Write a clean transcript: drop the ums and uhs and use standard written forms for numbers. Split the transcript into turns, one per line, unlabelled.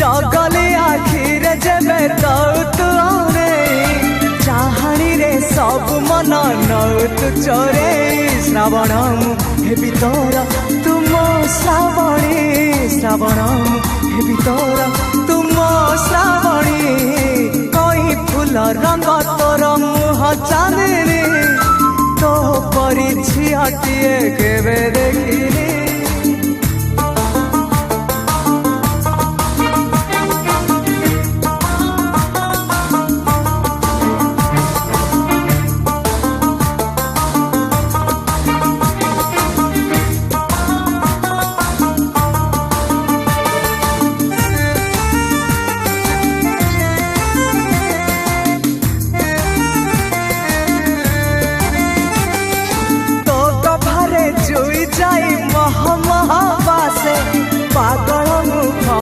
जगले आखिरे जेबे तू आने चाहाणी रे सब मन नौत चोरे श्रावण हेबी तोर तुम श्रावणी श्रावण हेबी तोर तुम श्रावणी कई फूल रंग तोर मुह चांदनी तो परी झियाटिए केबे देखी